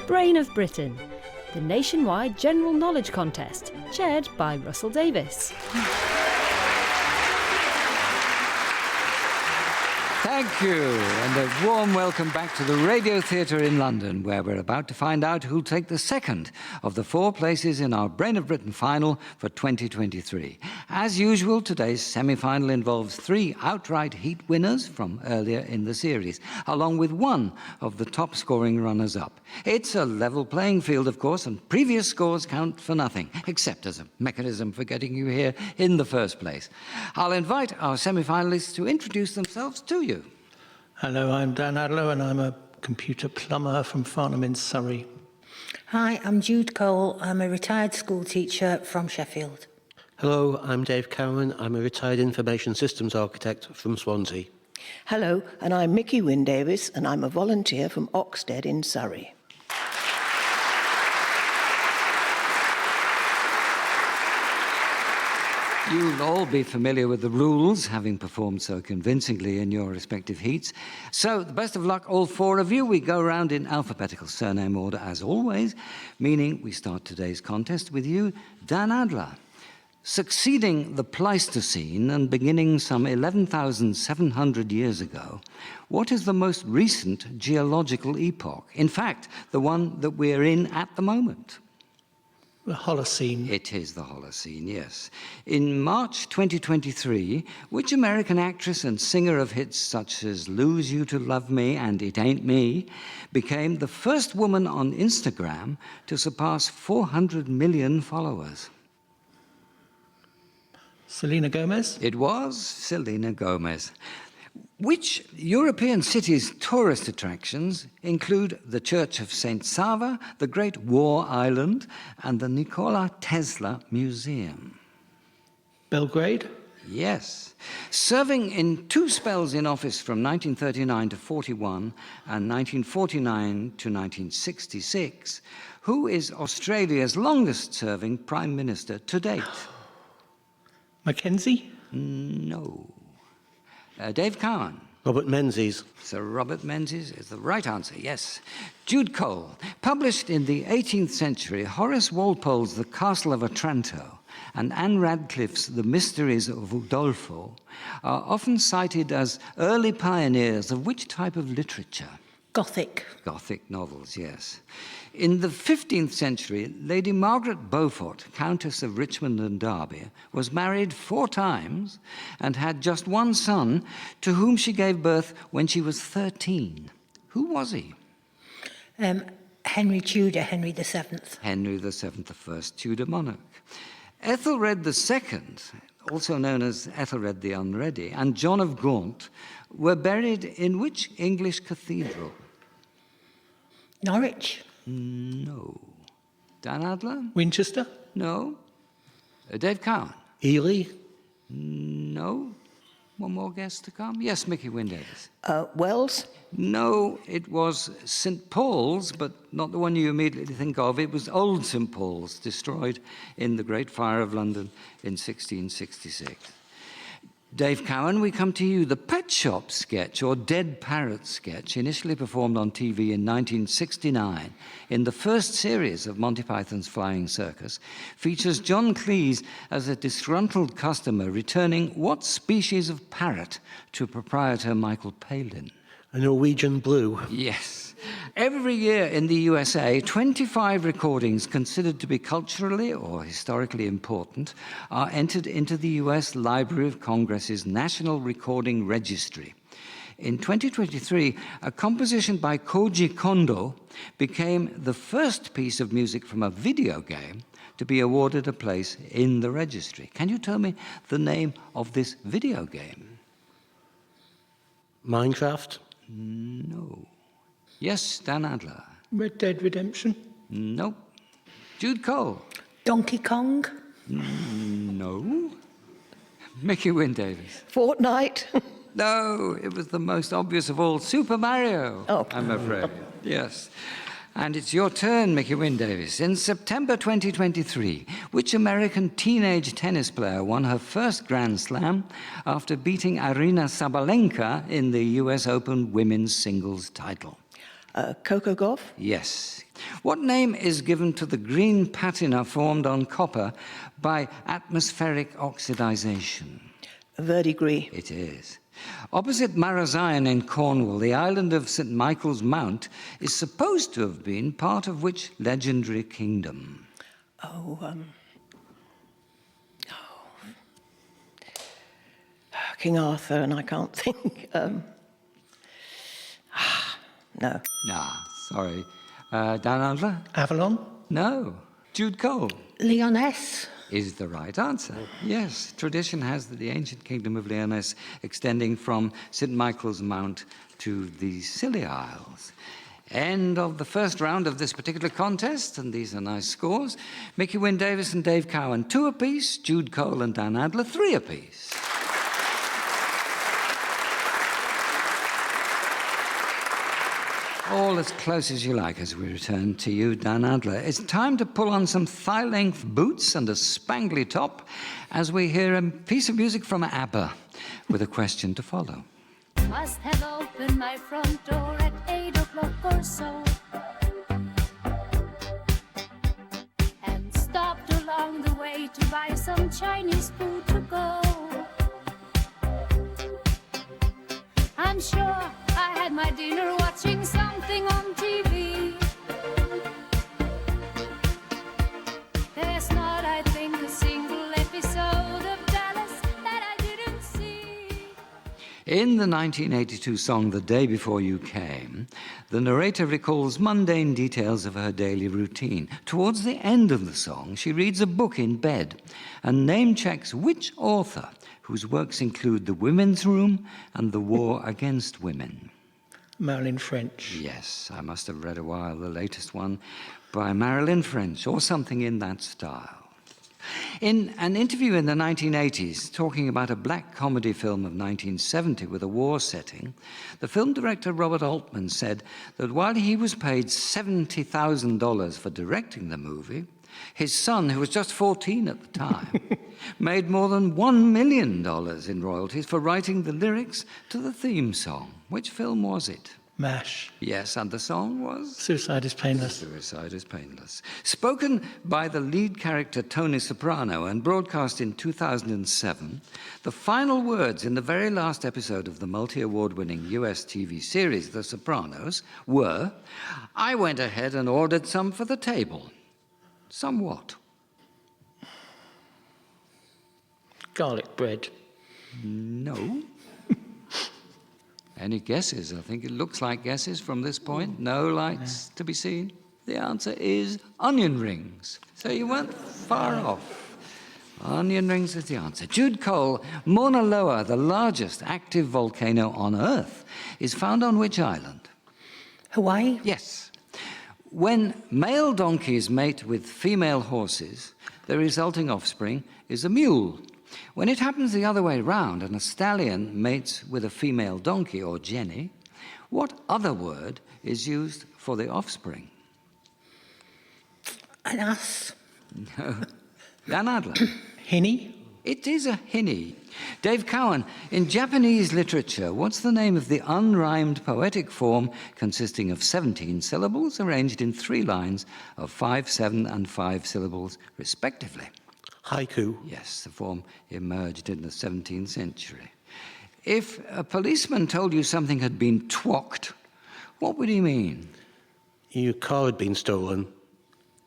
Brain of Britain, the nationwide general knowledge contest, chaired by Russell Davis. Thank you, and a warm welcome back to the Radio Theatre in London, where we're about to find out who'll take the second of the 4 places in our Brain of Britain final for 2023. As usual, today's semi-final involves 3 outright heat winners from earlier in the series, along with 1 of the top-scoring runners-up. It's a level playing field, of course, and previous scores count for nothing, except as a mechanism for getting you here in the first place. I'll invite our semi-finalists to introduce themselves to you. Hello, I'm Dan Adler and I'm a computer plumber from Farnham in Surrey. Hi, I'm Jude Cole. I'm a retired school teacher from Sheffield. Hello, I'm Dave Cowan. I'm a retired information systems architect from Swansea. Hello, and I'm Mickie Wynne-Davies and I'm a volunteer from Oxted in Surrey. You'll all be familiar with the rules, having performed so convincingly in your respective heats. So, the best of luck, all 4 of you. We go round in alphabetical surname order, as always, meaning we start today's contest with you, Dan Adler. Succeeding the Pleistocene and beginning some 11,700 years ago, what is the most recent geological epoch? In fact, the one that we're in at the moment. The Holocene. It is the Holocene, yes. In March 2023, which American actress and singer of hits such as Lose You to Love Me and It Ain't Me became the first woman on Instagram to surpass 400 million followers? Selena Gomez. It was Selena Gomez. Which European cities' tourist attractions include the Church of St. Sava, the Great War Island, and the Nikola Tesla Museum? Belgrade. Yes. Serving in 2 spells in office from 1939 to 41 and 1949 to 1966, who is Australia's longest-serving Prime Minister to date? Mackenzie. No. Dave Cowan. Robert Menzies. Sir Robert Menzies is the right answer, yes. Jude Cole. Published in the 18th century, Horace Walpole's The Castle of Otranto and Anne Radcliffe's The Mysteries of Udolpho are often cited as early pioneers of which type of literature? Gothic. Gothic novels, yes. In the 15th century, Lady Margaret Beaufort, Countess of Richmond and Derby, was married 4 times and had just 1 son, to whom she gave birth when she was 13. Who was he? Henry Tudor, Henry VII. Henry VII, the first Tudor monarch. Ethelred II, also known as Ethelred the Unready, and John of Gaunt were buried in which English cathedral? Norwich. No. Dan Adler? Winchester. No. Dave Cowan? Ely. No. One more guess to come? Yes, Mickie Wynne-Davies. Wells? No, it was St. Paul's, but not the one you immediately think of. It was Old St. Paul's, destroyed in the Great Fire of London in 1666. Dave Cowan, we come to you. The Pet Shop sketch, or Dead Parrot sketch, initially performed on TV in 1969 in the first series of Monty Python's Flying Circus, features John Cleese as a disgruntled customer returning what species of parrot to proprietor Michael Palin? A Norwegian blue. Yes. Every year in the USA, 25 recordings considered to be culturally or historically important are entered into the US Library of Congress's National Recording Registry. In 2023, a composition by Koji Kondo became the first piece of music from a video game to be awarded a place in the registry. Can you tell me the name of this video game? Minecraft. No. Yes, Dan Adler. Red Dead Redemption. Nope. Jude Cole. Donkey Kong. No. Mickie Wynne-Davies. Fortnite? No, it was the most obvious of all, Super Mario. Oh. I'm afraid. Yes. And it's your turn, Mickie Wynne-Davies. In September 2023, which American teenage tennis player won her first Grand Slam after beating Aryna Sabalenka in the US Open women's singles title? Coco Gauff, Yes. What name is given to the green patina formed on copper by atmospheric oxidization? verdigris, It is. Opposite Marazion in Cornwall, the island of St. Michael's Mount is supposed to have been part of which legendary kingdom? King Arthur, and I can't think. No. Nah, sorry. Dan Adler? Avalon? No. Jude Cole Lyonesse. is the right answer. Yes, tradition has that the ancient kingdom of Lyonesse extending from St. Michael's Mount to the Scilly Isles. End of the first round of this particular contest, and these are nice scores. Mickie Wynne-Davies and Dave Cowan, 2 apiece. Jude Cole and Dan Adler, 3 apiece. All as close as you like as we return to you, Dan Adler. It's time to pull on some thigh-length boots and a spangly top as we hear a piece of music from ABBA with a question to follow. Must have opened my front door at 8 o'clock or so, and stopped along the way to buy some Chinese food to go. I'm sure I had my dinner watching something on TV. There's not, I think, a single episode of Dallas that I didn't see. In the 1982 song The Day Before You Came, the narrator recalls mundane details of her daily routine. Towards the end of the song, she reads a book in bed and name-checks which author whose works include The Women's Room and The War Against Women. Marilyn French. Yes, I must have read a while the latest one by Marilyn French, or something in that style. In an interview in the 1980s, talking about a black comedy film of 1970 with a war setting, the film director Robert Altman said that while he was paid $70,000 for directing the movie, his son, who was just 14 at the time, made more than $1 million in royalties for writing the lyrics to the theme song. Which film was it? MASH. Yes, and the song was? Suicide is Painless. Suicide is Painless. Spoken by the lead character Tony Soprano and broadcast in 2007, the final words in the very last episode of the multi-award-winning US TV series The Sopranos were, "I went ahead and ordered some for the table." Somewhat. Garlic bread. No. Any guesses? I think it looks like guesses from this point. No lights to be seen. The answer is onion rings. So you weren't far off. Onion rings is the answer. Jude Cole, Mauna Loa, the largest active volcano on Earth, is found on which island? Hawaii. Yes. When male donkeys mate with female horses, the resulting offspring is a mule. When it happens the other way round and a stallion mates with a female donkey or jenny, what other word is used for the offspring? An ass. No. Dan Adler. Hinny. It is a hinny. Dave Cowan, in Japanese literature, what's the name of the unrhymed poetic form consisting of 17 syllables arranged in 3 lines of 5, 7, and 5 syllables, respectively? Haiku. Yes, the form emerged in the 17th century. If a policeman told you something had been twocked, what would he mean? Your car had been stolen,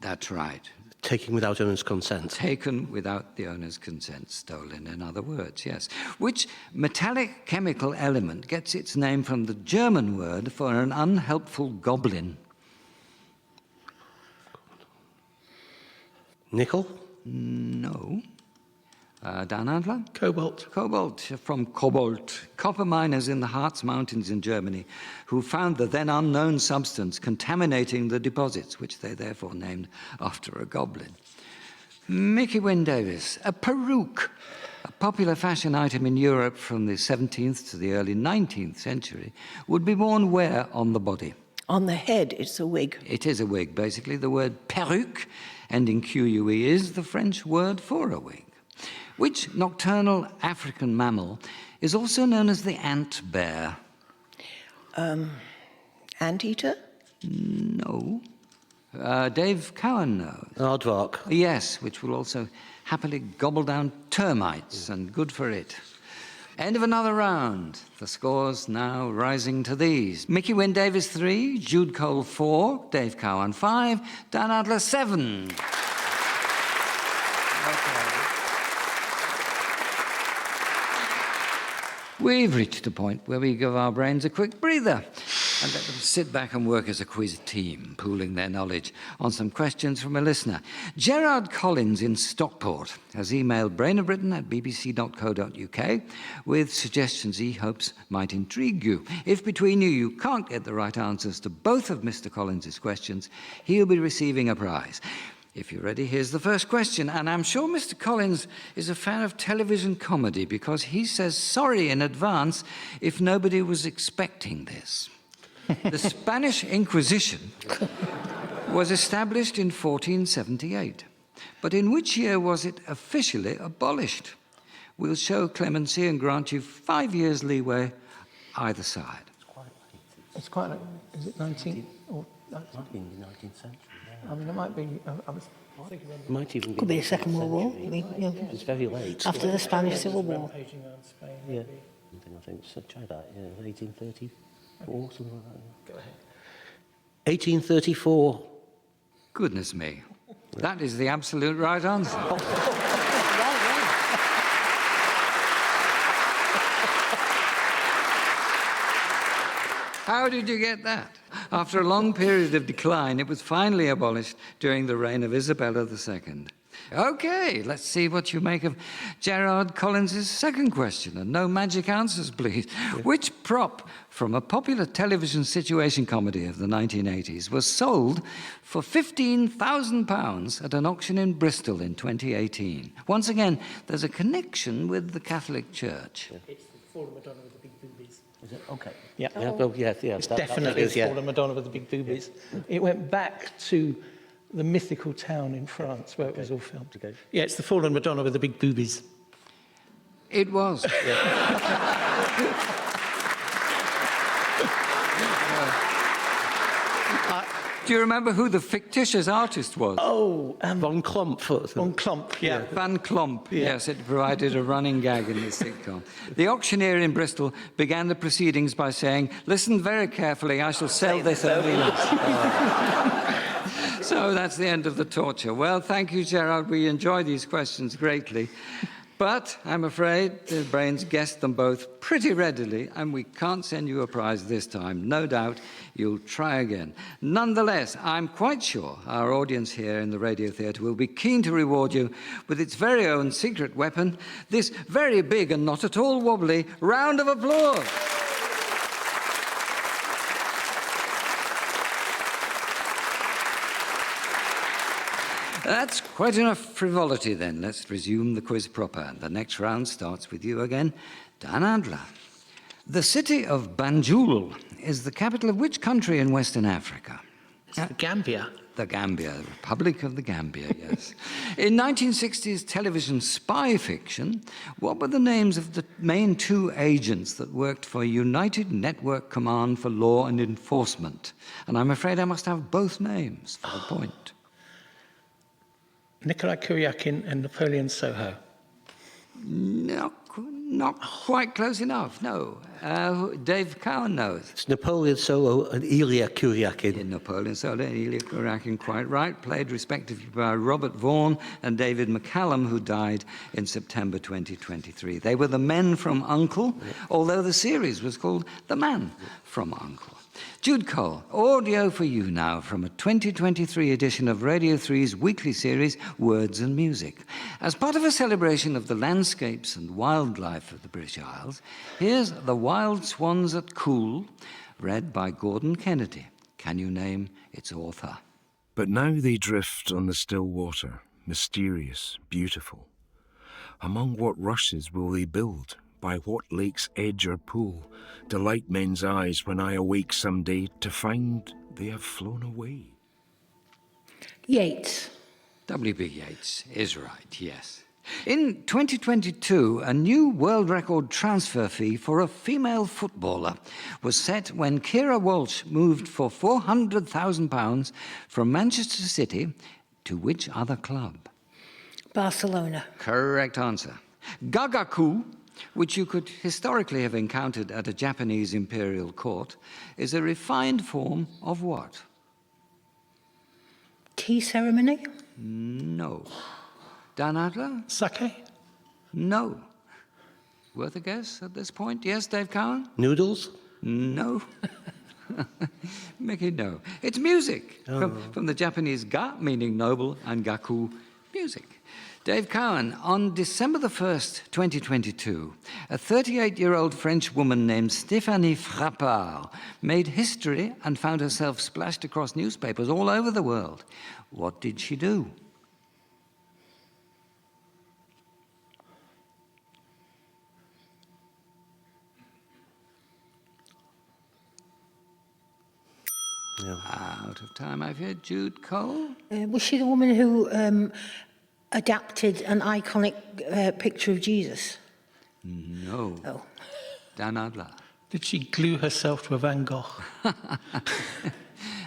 That's right. taken without owner's consent. Taken without the owner's consent, stolen, in other words, yes. Which metallic chemical element gets its name from the German word for an unhelpful goblin? Nickel. No. Dan Adler? Cobalt. Cobalt, from cobalt. Copper miners in the Harz Mountains in Germany who found the then unknown substance contaminating the deposits, which they therefore named after a goblin. Mickie Wynne-Davies, a peruke, a popular fashion item in Europe from the 17th to the early 19th century, would be worn where on the body? On the head, it's a wig. It is a wig, basically. The word perruque, ending Q-U-E, is the French word for a wig. Which nocturnal African mammal is also known as the ant bear? Anteater? No. Dave Cowan knows. Aardvark. Yes, which will also happily gobble down termites, and good for it. End of another round. The scores now rising to these. Mickie Wynne-Davies 3, Jude Cole 4, Dave Cowan 5, Dan Adler 7. We've reached a point where we give our brains a quick breather and let them sit back and work as a quiz team, pooling their knowledge on some questions from a listener. Gerard Collins in Stockport has emailed brainofbritain@bbc.co.uk with suggestions he hopes might intrigue you. If between you can't get the right answers to both of Mr. Collins' questions, he'll be receiving a prize. If you're ready, here's the first question. And I'm sure Mr. Collins is a fan of television comedy because he says sorry in advance if nobody was expecting this. The Spanish Inquisition was established in 1478. But in which year was it officially abolished? We'll show clemency and grant you 5 years leeway either side. It's quite like, is it 19? Or, Might be in the 19th century. I mean, it might be, I was thinking It might even Could be the Second World War. It's very late. After the Spanish Civil War. rampaging around Spain. Yeah. Maybe. I think so. Try that. Yeah, 1834, something like that. Go ahead. 1834. Goodness me. That is the absolute right answer. How did you get that? After a long period of decline, it was finally abolished during the reign of Isabella II. OK, let's see what you make of Gerard Collins' second question. And no magic answers, please. Which prop from a popular television situation comedy of the 1980s was sold for £15,000 at an auction in Bristol in 2018? Once again, there's a connection with the Catholic Church. It's the Fallen Madonna with the big boobies. Is it? Okay. Yeah. Yeah, well, yeah. It's that definitely is, yeah. Fallen Madonna with the big boobies. It went back to the mythical town in France where it was all filmed. Okay. Yeah, it's the Fallen Madonna with the big boobies. It was. Do you remember who the fictitious artist was? Oh, Von Klomp. on Klomp, yeah. Van Klomp, yes, it provided a running gag in the sitcom. The auctioneer in Bristol began the proceedings by saying, "Listen very carefully, I shall sell this only once." So that's the end of the torture. Well, thank you, Gerard. We enjoy these questions greatly. But I'm afraid the brains guessed them both pretty readily, and we can't send you a prize this time. No doubt you'll try again. Nonetheless, I'm quite sure our audience here in the Radio Theatre will be keen to reward you with its very own secret weapon, this very big and not at all wobbly round of applause. That's quite enough frivolity then. Let's resume the quiz proper. The next round starts with you again, Dan Adler. The city of Banjul is the capital of which country in Western Africa? Gambia. The Gambia, the Republic of the Gambia, yes. In 1960s television spy fiction, what were the names of the main two agents that worked for United Network Command for Law and Enforcement? And I'm afraid I must have both names for the point. Nikolai Kuryakin and Napoleon Soho. Not quite close enough, no. Dave Cowan knows. It's Napoleon Solo and Ilya Kuryakin. In Napoleon Solo and Ilya Kuryakin, quite right, played respectively by Robert Vaughan and David McCallum, who died in September 2023. They were the men from U.N.C.L.E., although the series was called The Man from U.N.C.L.E. Jude Cole, audio for you now from a 2023 edition of Radio 3's weekly series, Words and Music. As part of a celebration of the landscapes and wildlife of the British Isles, here's The Wild Swans at Coole, read by Gordon Kennedy. Can you name its author? But now they drift on the still water, mysterious, beautiful. Among what rushes will they build, by what lake's edge or pool delight men's eyes when I awake some day to find they have flown away? Yeats. W.B. Yeats is right, yes. In 2022, a new world record transfer fee for a female footballer was set when Keira Walsh moved for £400,000 from Manchester City to which other club? Barcelona. Correct answer. Gagaku, which you could historically have encountered at a Japanese imperial court, is a refined form of what? Tea ceremony. No. Dan Adler? Sake? No. Worth a guess at this point? Yes, Dave Cowan? Noodles? No. Mickie, no. It's music, from the Japanese ga, meaning noble, and gaku, music. Dave Cowan, on December the 1st, 2022, a 38-year-old French woman named Stéphanie Frappard made history and found herself splashed across newspapers all over the world. What did she do? Out of time, I've heard. Jude Cole? Was she the woman who adapted an iconic picture of Jesus? No. Oh. Dan Adler? Did she glue herself to a Van Gogh?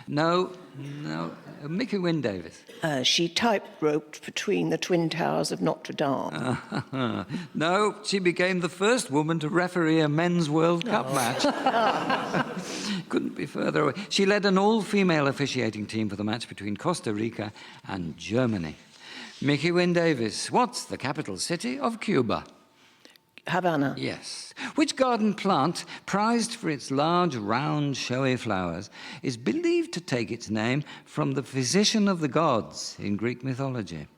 No. Mickie Wynne-Davies? She tight-roped between the Twin Towers of Notre Dame. No, she became the first woman to referee a men's World Cup match. Couldn't be further away. She led an all-female officiating team for the match between Costa Rica and Germany. Mickie Wynne-Davies, what's the capital city of Cuba? Havana. Yes. Which garden plant, prized for its large, round, showy flowers, is believed to take its name from the physician of the gods in Greek mythology?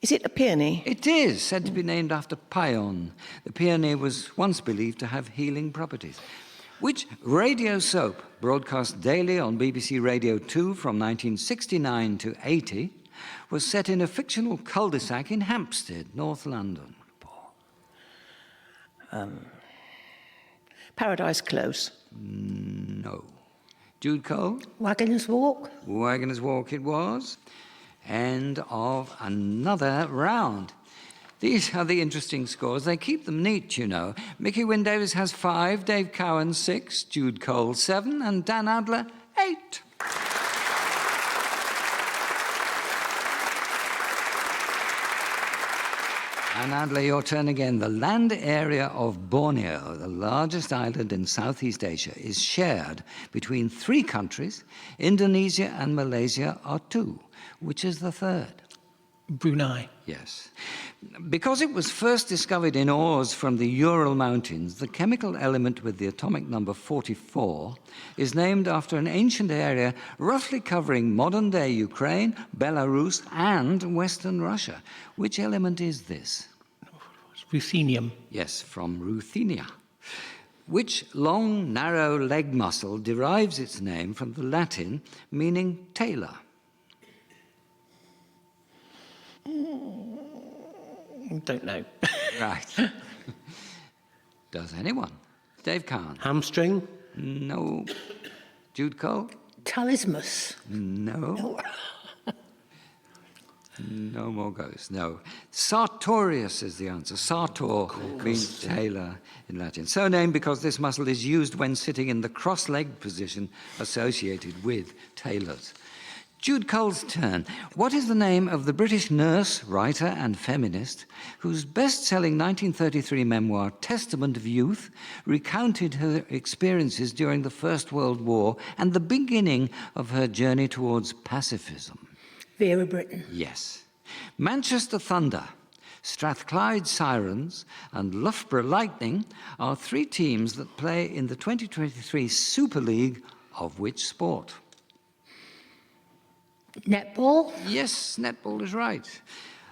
Is it a peony? It is said to be named after Paon. The peony was once believed to have healing properties. Which radio soap, broadcast daily on BBC Radio 2 from 1969 to 80, was set in a fictional cul-de-sac in Hampstead, North London? Paradise Close. No. Jude Cole? Waggoner's Walk. Waggoner's Walk it was. End of another round. These are the interesting scores. They keep them neat, you know. Mickie Wynne-Davies has 5, Dave Cowan 6, Jude Cole 7, and Dan Adler 8. And Adler, your turn again. The land area of Borneo, the largest island in Southeast Asia, is shared between 3 countries. Indonesia and Malaysia are 2. Which is the third? Brunei. Yes. Because it was first discovered in ores from the Ural Mountains, the chemical element with the atomic number 44 is named after an ancient area roughly covering modern-day Ukraine, Belarus, and Western Russia. Which element is this? Ruthenium. Yes, from Ruthenia. Which long, narrow leg muscle derives its name from the Latin meaning tailor? Don't know. Right. Does anyone? Dave Cowan? Hamstring? No. Jude Cole? Talismus. No. No more goes. No. Sartorius is the answer. Sartor means tailor in Latin. So named because this muscle is used when sitting in the cross-legged position associated with tailors. Jude Cole's turn. What is the name of the British nurse, writer, and feminist whose best-selling 1933 memoir, Testament of Youth, recounted her experiences during the First World War and the beginning of her journey towards pacifism? Vera Brittain. Yes. Manchester Thunder, Strathclyde Sirens, and Loughborough Lightning are 3 teams that play in the 2023 Super League of which sport? Netball. Yes, netball is right.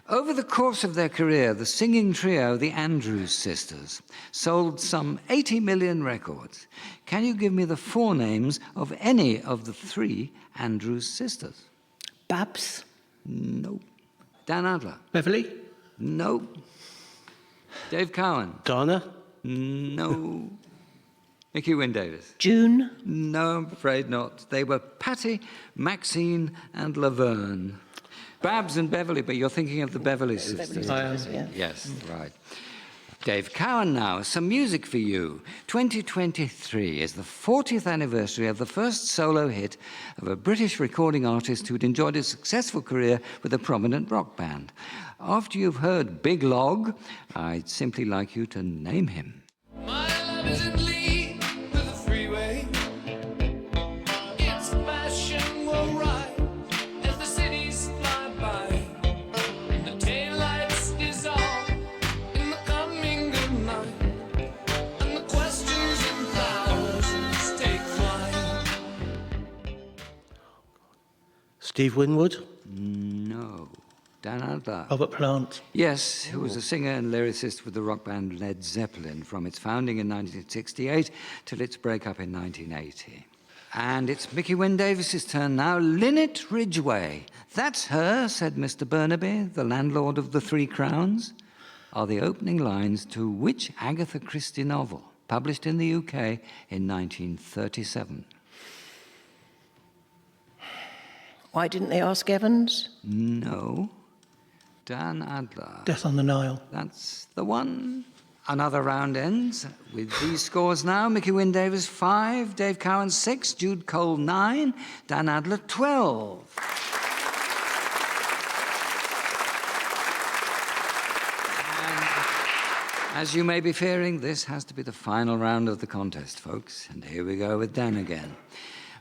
Over the course of their career, the singing trio, the Andrews Sisters, sold some 80 million records. Can you give me the forenames of any of the 3 Andrews sisters? Babs. No. Dan Adler? Beverly? No. Dave Cowan? Ghana? No. Mickie Wynne-Davies? June, No, I'm afraid not. They were Patty, Maxine, and Laverne. Babs and Beverly, but you're thinking of the Beverly sisters. I am. yeah. Yes, right. Dave Cowan now, some music for you. 2023 is the 40th anniversary of the first solo hit of a British recording artist who'd enjoyed a successful career with a prominent rock band. After you've heard Big Log, I'd simply like you to name him. My love is in league with the freeway. Its passion will ride as the cities fly by. The taillights dissolve in the coming good night, and the questions in thousands take flight. Steve Winwood? No. Dan Adler. Robert Plant. Yes, who was a singer and lyricist with the rock band Led Zeppelin from its founding in 1968 till its breakup in 1980. And it's Mickie Wynne-Davies' turn now. Lynette Ridgway. That's her, said Mr. Burnaby, the landlord of the Three Crowns, are the opening lines to which Agatha Christie novel, published in the UK in 1937? Why didn't they ask Evans? No. Dan Adler. Death on the Nile. That's the one. Another round ends with these scores now. Mickie Wynne-Davies 5, Dave Cowan 6, Jude Cole 9, Dan Adler 12. And as you may be fearing, this has to be the final round of the contest, folks. And here we go with Dan again.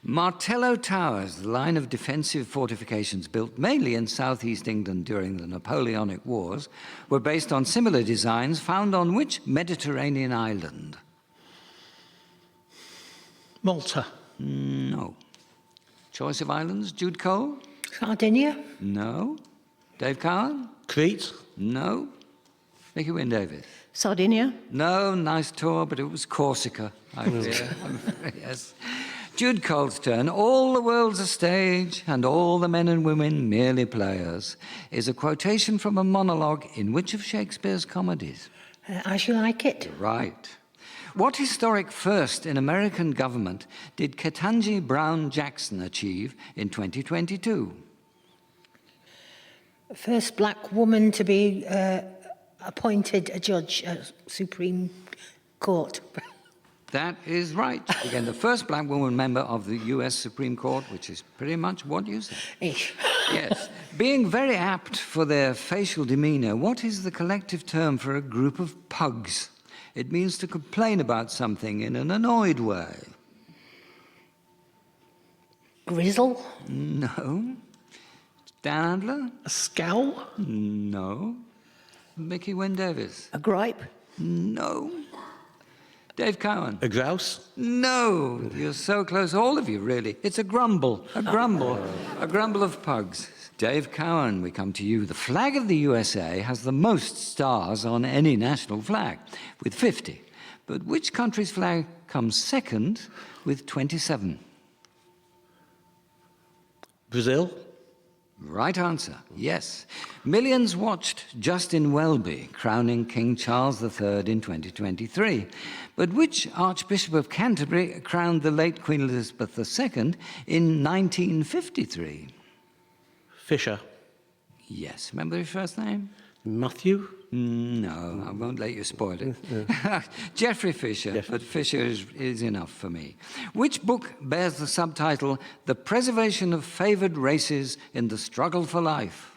Martello Towers, the line of defensive fortifications built mainly in southeast England during the Napoleonic Wars, were based on similar designs found on which Mediterranean island? Malta. No. Choice of islands, Jude Cole? Sardinia? No. Dave Cowan? Crete? No. Mickie Wynne-Davies? Sardinia? No, nice tour, but it was Corsica, I fear. Yes. Jude Cole's turn. All the world's a stage, and all the men and women merely players, is a quotation from a monologue in which of Shakespeare's comedies? As You Like It. Right. What historic first in American government did Ketanji Brown Jackson achieve in 2022? First black woman to be appointed a judge at Supreme Court. That is right. Again, the first black woman member of the US Supreme Court, which is pretty much what you said. Ish. Yes. Being very apt for their facial demeanour, what is the collective term for a group of pugs? It means to complain about something in an annoyed way. Grizzle? No. Dan Adler? A scowl? No. Mickie Wynne-Davies? A gripe? No. Dave Cowan? A grouse? No. You're so close, all of you, really. It's a grumble. A grumble. A grumble of pugs. Dave Cowan, we come to you. The flag of the USA has the most stars on any national flag, with 50. But which country's flag comes second with 27? Brazil? Right answer, yes. Millions watched Justin Welby crowning King Charles III in 2023. But which Archbishop of Canterbury crowned the late Queen Elizabeth II in 1953? Fisher? Yes. Remember his first name? Matthew? No, I won't let you spoil it. Geoffrey Fisher, but Fisher is enough for me. Which book bears the subtitle, The Preservation of Favoured Races in the Struggle for Life?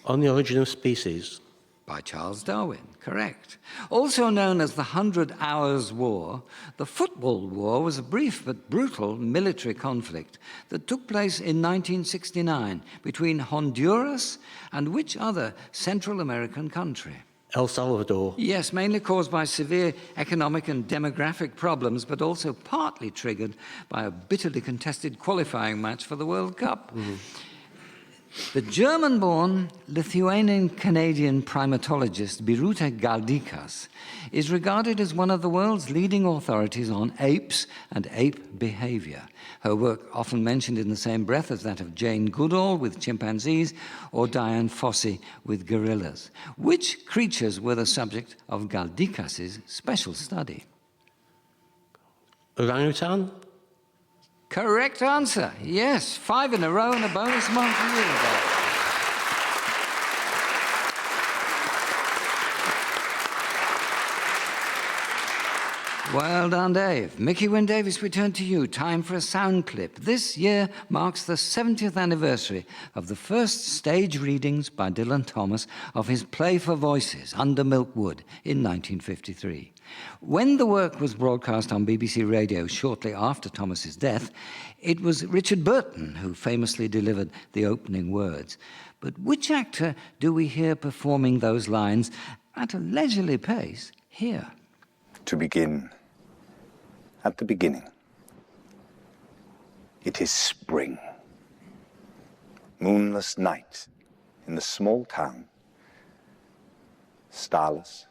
On the Origin of Species? By Charles Darwin, correct. Also known as the 100 Hours War, the Football War was a brief but brutal military conflict that took place in 1969 between Honduras and which other Central American country? El Salvador? Yes, mainly caused by severe economic and demographic problems, but also partly triggered by a bitterly contested qualifying match for the World Cup. The German-born Lithuanian-Canadian primatologist Birute Galdikas is regarded as one of the world's leading authorities on apes and ape behavior. Her work often mentioned in the same breath as that of Jane Goodall with chimpanzees or Diane Fossey with gorillas. Which creatures were the subject of Galdikas's special study? Orangutan? Correct answer. Yes, 5 in a row and a bonus mark for you. Well done, Dave. Mickie Wynne-Davies, we turn to you. Time for a sound clip. This year marks the 70th anniversary of the first stage readings by Dylan Thomas of his play for voices, Under Milk Wood, in 1953. When the work was broadcast on BBC Radio shortly after Thomas's death, it was Richard Burton who famously delivered the opening words. But which actor do we hear performing those lines at a leisurely pace here? To begin at the beginning. It is spring. Moonless night in the small town. Starless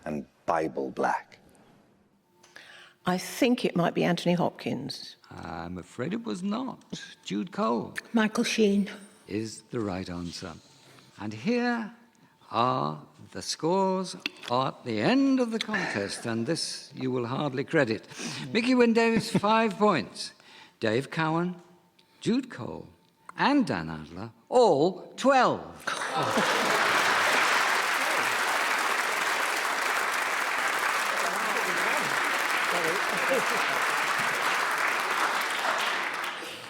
and Bible black. I think it might be Anthony Hopkins. I'm afraid it was not. Jude Cole Michael Sheen. is the right answer. And here are the scores at the end of the contest, and this you will hardly credit. Mickie Wynne-Davies, 5 points. Dave Cowan, Jude Cole, and Dan Adler, all 12.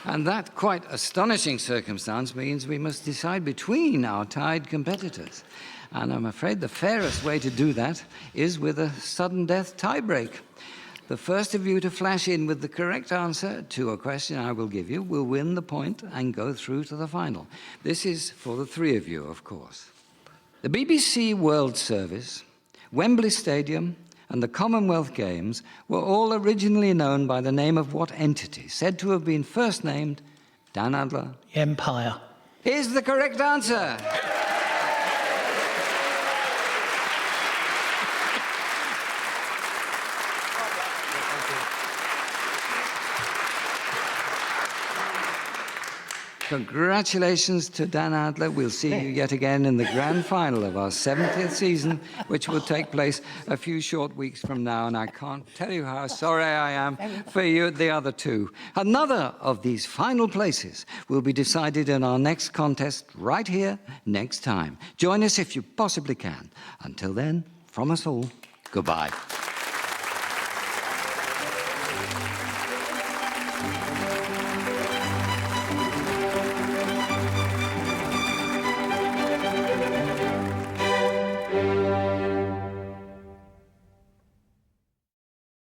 And that quite astonishing circumstance means we must decide between our tied competitors. And I'm afraid the fairest way to do that is with a sudden death tiebreak. The first of you to flash in with the correct answer to a question I will give you will win the point and go through to the final. This is for the 3 of you, of course. The BBC World Service, Wembley Stadium, and the Commonwealth Games were all originally known by the name of what entity, said to have been first named Dan Adler? Empire. Is the correct answer. Congratulations to Dan Adler. We'll see you yet again in the grand final of our 70th season, which will take place a few short weeks from now, and I can't tell you how sorry I am for you, the other 2. Another of these final places will be decided in our next contest right here next time. Join us if you possibly can. Until then, from us all, goodbye.